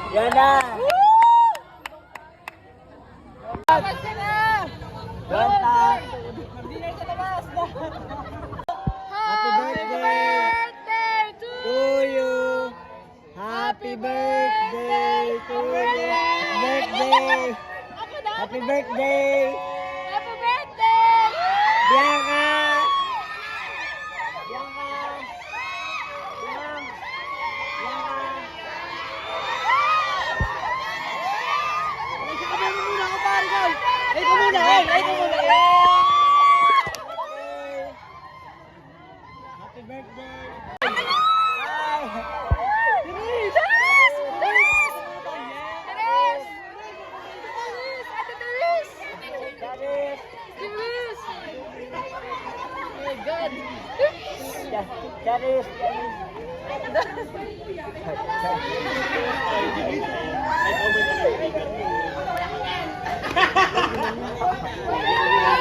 Yan na! Happy birthday to you! Happy birthday to you! Happy birthday! Happy birthday! Bianca! Happy birthday! Charis!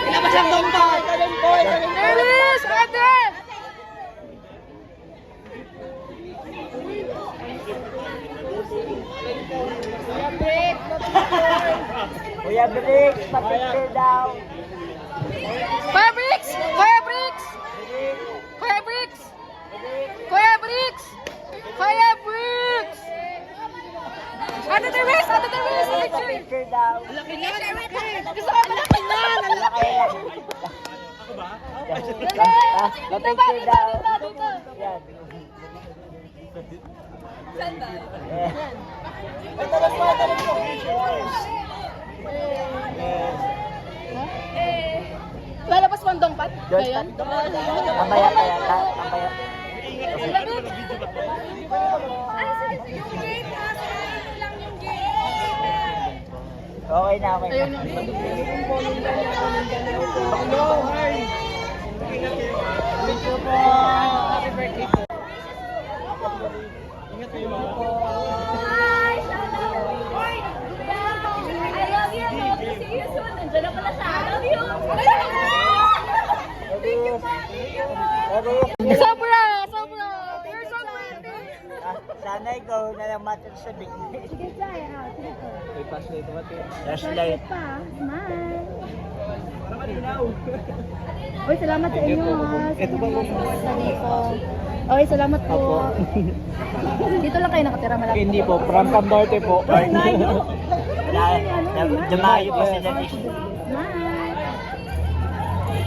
Ilabas lang dong pa! Charis! Ate! Kuya Bricks, pa-picture daw! Kuya Bricks! Kuya Bricks! Kuya Bricks! Kuya Bricks! Kuya Bricks! Ate Teresa! Ate Teresa! Pa-picture daw! Laki na! Gusto ko malaki na! Laki lang! Ako ba? Pa-picture daw! Yan! Saan ba? Lalabas mo ang dongpat? Ngayon? Mamaya pa yata. Mamaya. Yung gate ha? Lang yung gate. Okay na, okay na. Ayun yung Hello, hi! Thank you po! happy birthday po. Ingat kayo mga. Hi! I love you! See you soon! Nandiyan na pala siya! I love you! Thank you po! Sobra! Sobra! You're so pretty! Sana ikaw na lang matin sa big. Sige, Jai. Sige po. Flashlight. Pa, smile. Uy, salamat sa inyo ha. Ito ba sa dito? Okay, salamat po. Dito lang kayo nakatira malapit. Hindi po, from Cambarte po. Jamayo po sila ni. Smile.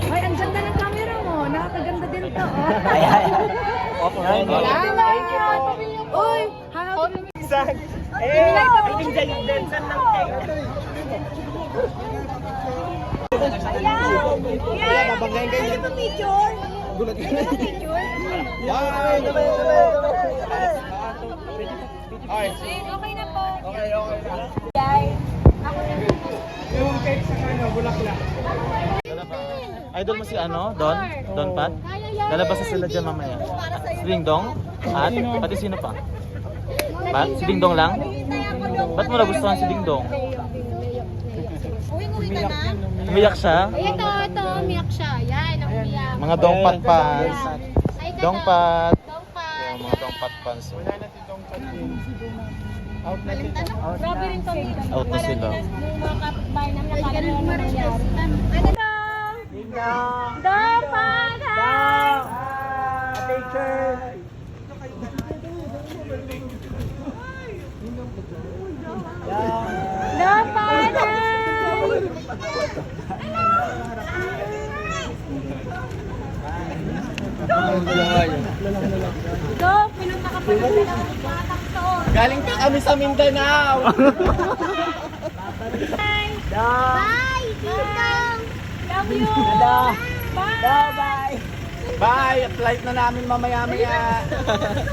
Uy, ang ganda ng camera mo. Nakakaganda din to. Ay, ay. Opo, Salamat. thank you po. Uy, how do you Piling dyan din sa lang kayo. Babanggain kayo. Ano ba picture? Gulat ka. Ano ba picture? Okay na po. Okay na. Guys, ako na po. Yung cake sa kanya, bulaklak. Idol mo si ano? Don Pat? Lalabas na sila dyan mamaya. Si Dingdong? At pati sino pa? Pat? Si Dingdong lang? Ba't mo nagustuhan si Dingdong? Uwi ka na? Umiyak siya? Ito, umiyak siya. Yan, ang umiyak. Mga Dongpat fans. Ay, ka Dongpat. Dongpat. Yung mga Dongpat fans. Grabe rin to. Out na sila. Yung mga kapitbahay namin nakakala na nangyari. Ano to? Dongpat! Dong! Picture! Dongpat! Dong, pinunta ka pa namin ng batang to. Galing pa kami sa Mindanao! Bye! Dong! you. Tada. Bye. Bye. Flight na namin mamaya-maya.